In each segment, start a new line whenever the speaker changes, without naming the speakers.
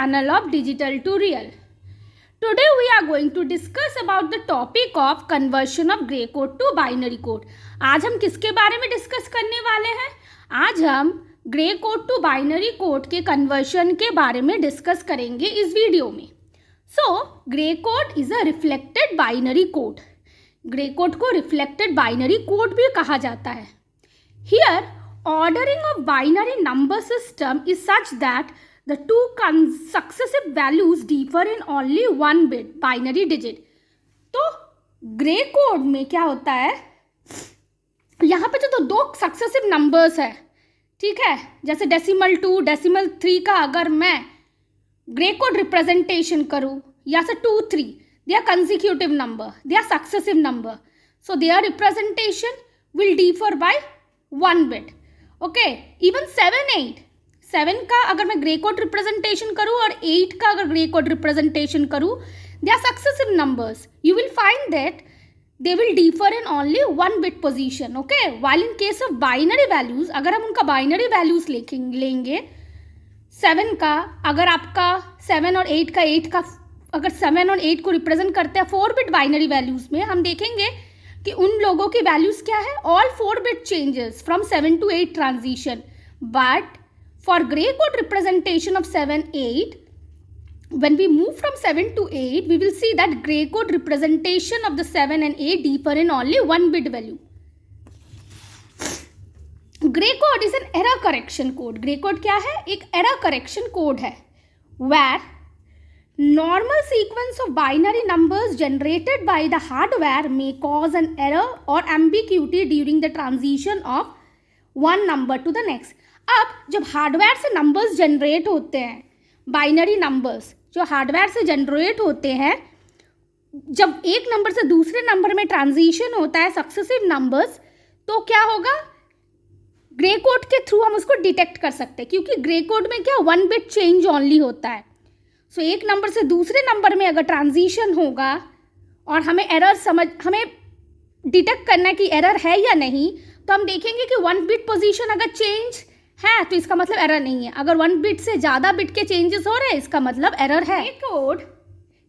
channel of Digital to Real. Today we are going to discuss about the topic of conversion of grey code to binary code. आज हम किसके बारे में discuss करने वाले हैं? आज हम grey code to binary code के कन्वर्शन के बारे में डिस्कस करेंगे इस वीडियो में. So grey code is a reflected binary code. Grey code को रिफ्लेक्टेड बाइनरी कोड भी कहा जाता है. Here ordering of binary number system is such that the two successive values differ in only one bit binary digit. तो grey code में क्या होता है, यहाँ पे जो दो सक्सेसिव नंबर्स है, ठीक है, जैसे डेसिमल 2 डेसिमल 3 का अगर मैं ग्रे कोड रिप्रेजेंटेशन करूँ या से 2 3, they are consecutive number, they are successive number, so their representation will differ by 1 bit. Okay, even 7 का अगर मैं ग्रे कोड रिप्रेजेंटेशन करूँ और 8 का अगर ग्रे कोड रिप्रेजेंटेशन करूँ, they are successive numbers. You will find that they will differ in only 1 bit position. Okay, while in case of binary values, अगर हम उनका बाइनरी वैल्यूज लेंगे 7 का, अगर आपका 7 और 8 का अगर 7 और 8 को रिप्रेजेंट करते हैं 4 बिट बाइनरी वैल्यूज में, हम देखेंगे कि उन लोगों की वैल्यूज क्या है, all 4 bit changes from 7 to 8 transition. But for grey code representation of 7 8, when we move from 7 to 8, we will see that gray code representation of the 7 and 8 differ in only 1 bit value. Gray code is an error correction code. Gray code क्या है, एक error correction code है, where normal sequence of binary numbers generated by the hardware may cause an error or ambiguity during the transition of one number to the next. अब जब hardware से numbers generate होते हैं, binary numbers जो hardware से generate होते हैं, जब एक नंबर से दूसरे नंबर में ट्रांजिशन होता है सक्सेसिव नंबर्स, तो क्या होगा, ग्रे कोड के थ्रू हम उसको डिटेक्ट कर सकते हैं, क्योंकि ग्रे कोड में क्या 1 बिट चेंज ओनली होता है. सो एक नंबर से दूसरे नंबर में अगर ट्रांजिशन होगा और हमें हमें डिटेक्ट करना है कि एरर है या नहीं, तो हम देखेंगे कि 1 बिट पोजीशन अगर चेंज है तो इसका मतलब एरर नहीं है. अगर 1 बिट से ज़्यादा बिट के चेंजेस हो रहे हैं, इसका मतलब एरर है. Code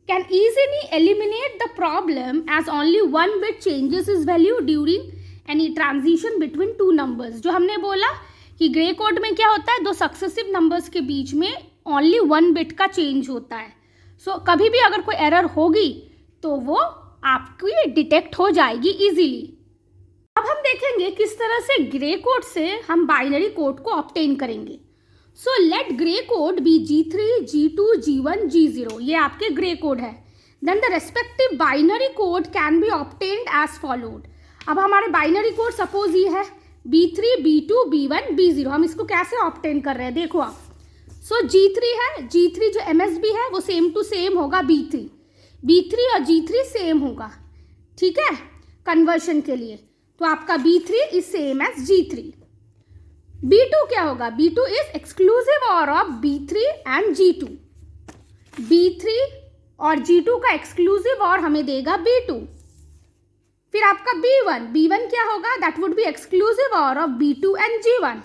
can easily eliminate the problem as only 1 bit changes is value during any transition between 2 numbers. जो हमने बोला कि ग्रे कोड में क्या होता है, दो सक्सेसिव नंबर्स के बीच में ओनली 1 बिट का चेंज होता है. सो कभी भी अगर कोई एरर होगी तो वो आपकी डिटेक्ट हो जाएगी इजीली. अब हम देखेंगे किस तरह से ग्रे कोड से हम बाइनरी कोड को ऑब्टेन करेंगे. So let grey code be G3 G2 G1 G0. ये आपके ग्रे कोड है. Then the respective binary code can be obtained as followed. अब हमारे बाइनरी कोड सपोज ये है B3 B2 B1 B0. हम इसको कैसे ऑब्टेन कर रहे हैं, देखो आप. सो G3 है, G3 जो MSB है वो सेम टू सेम होगा B3 और G3 सेम होगा, ठीक है, कन्वर्शन के लिए. तो आपका B3 is same as G3. B2 क्या होगा, B2 इज एक्सक्लूसिव और of B3 and G2. B3 और G2 का एक्सक्लूसिव और हमें देगा B2. फिर आपका B1 क्या होगा, दैट वुड बी एक्सक्लूसिव और ऑफ B2 एंड G1.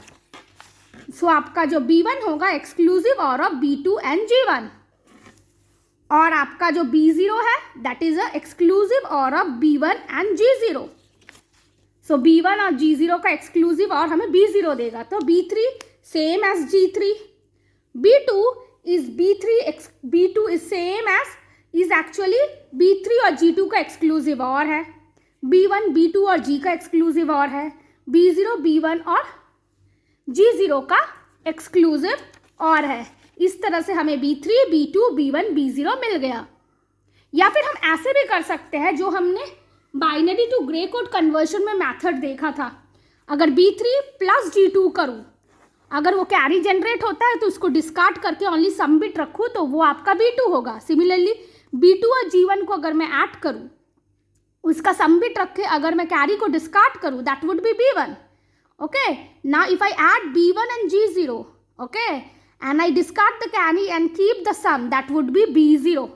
सो आपका जो B1 होगा एक्सक्लूसिव और ऑफ B2 एंड G1. और आपका जो B0 है दैट इज अ एक्सक्लूसिव और of B1 and G0. So B1 और G0 का एक्सक्लूसिव और हमें B0 देगा. तो B3 same as G3. B2 is same as is actually B3 और G2 का एक्सक्लूसिव और है. B1 B2 और G का एक्सक्लूसिव और है. B0 B1 और G0 का एक्सक्लूसिव और है. इस तरह से हमें B3 B2 B1 B0 मिल गया. या फिर हम ऐसे भी कर सकते हैं जो हमने binary to grey code conversion में मेथड देखा था. अगर B3 प्लस G2 करूँ, अगर वो कैरी जनरेट होता है तो उसको डिस्कार्ड करके ओनली सम बिट रखूँ तो वो आपका B2 होगा. सिमिलरली B2 और G1 को अगर मैं ऐड करूँ, उसका सम बिट रख के अगर मैं कैरी को डिस्कार्ड करूँ, that would be B1. Okay, now if I add B1 and G0, okay, and I discard the carry and keep the sum, that would be B0.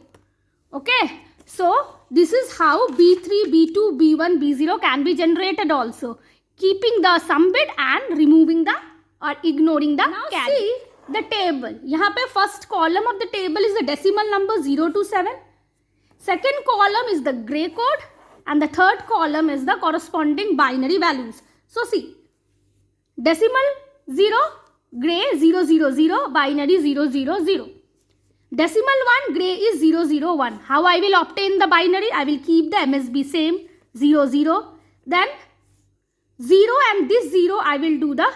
Okay, so this is how B3, B2, B1, B0 can be generated also, keeping the sum bit and removing the or ignoring the carry. See, the table. यहाँ पे first column of the table is the decimal number 0 to 7. Second column is the gray code and the third column is the corresponding binary values. So see, decimal 0, gray 0 0 0, binary 0 0 0. Decimal 1, gray is 0 0 1. How I will obtain the binary? I will keep the MSB same 0 0. Then 0 and this 0 I will do the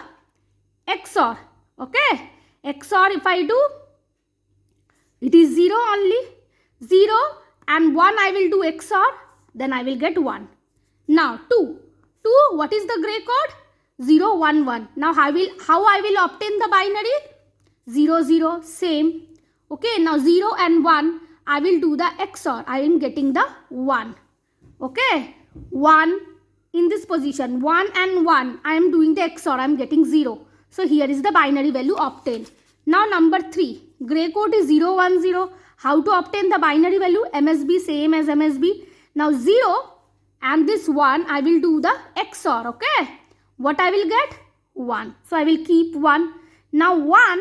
XOR. Okay. XOR if I do, it is 0 only. 0 and 1 I will do XOR. Then I will get 1. Now 2. 2, what is the gray code? 0 1 1. Now how I will obtain the binary? 0 0, same. Okay, now 0 and 1, I will do the XOR. I am getting the 1. Okay, 1 in this position. 1 and 1, I am doing the XOR. I am getting 0. So here is the binary value obtained. Now number 3, gray code is 0 1 0. How to obtain the binary value? MSB same as MSB. Now 0 and this 1, I will do the XOR. Okay, what I will get? 1. So I will keep 1. Now 1.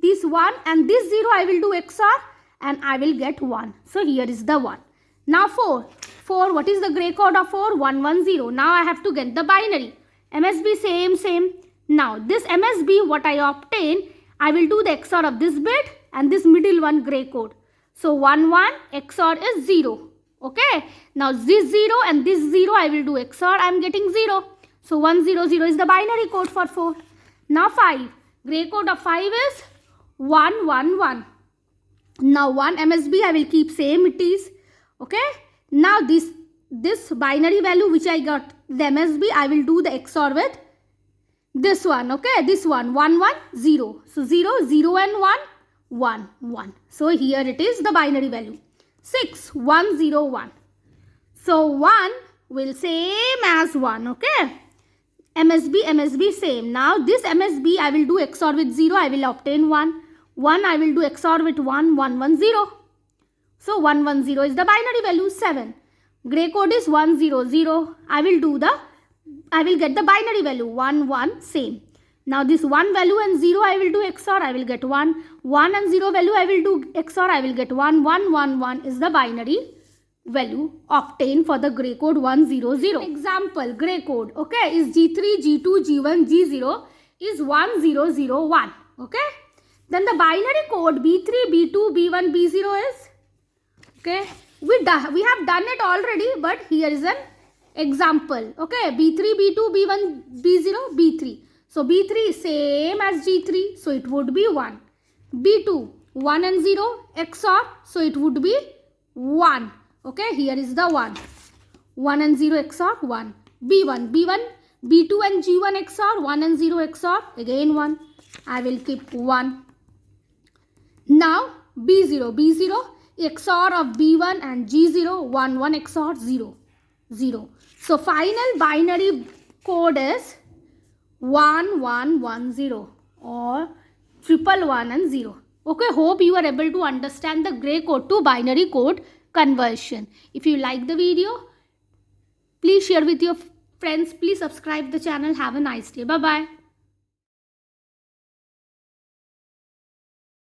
This 1 and this 0 I will do XOR and I will get 1. So here is the 1. Now 4. 4, what is the gray code of 4? 1 1 0. Now I have to get the binary. MSB same. Now this MSB what I obtain, I will do the XOR of this bit and this middle one gray code. So 1 1 XOR is 0. Okay. Now this 0 and this 0 I will do XOR. I am getting 0. So 1 0 0 is the binary code for 4. Now 5. Gray code of 5 is 1 1 1. Now 1 MSB I will keep same it is. Okay. Now this binary value which I got the MSB I will do the XOR with this one. Okay. This one 1 1 0. So 0 0 and 1 1 1. So here it is the binary value 6 1 0 1. So 1 will same as 1. Okay. MSB same. Now this MSB I will do XOR with 0. I will obtain 1. 1 I will do XOR with 1 1 1 0. So 1 1 0 is the binary value 7. Gray code is 1 0 0. I will get the binary value 1 1 same. Now this 1 value and 0 I will do XOR. I will get 1. 1 and 0 value I will do XOR. I will get 1 1 1 1 is the binary value obtained for the gray code 1 0 0. Example, gray code okay is G3 G2 G1 G0 is 1 0 0 1. Okay. Then the binary code B3 B2 B1 B0 is okay. We have done it already, but here is an example. Okay, B3 B2 B1 B0 B3. So B3 is same as G3, so it would be 1. B2 1 and 0 XOR, so it would be 1. Okay, here is the 1. 1 and 0 XOR 1. B1 B2 and G1 XOR 1 and 0 XOR again 1. I will keep 1. Now B0 XOR of B1 and G0 1 1 XOR 0 0. So final binary code is 1 1 1 0 or 111 and 0. Okay, hope you are able to understand the gray code to binary code conversion. If you like the video, please share with your friends. Please subscribe the channel. Have a nice day. Bye bye.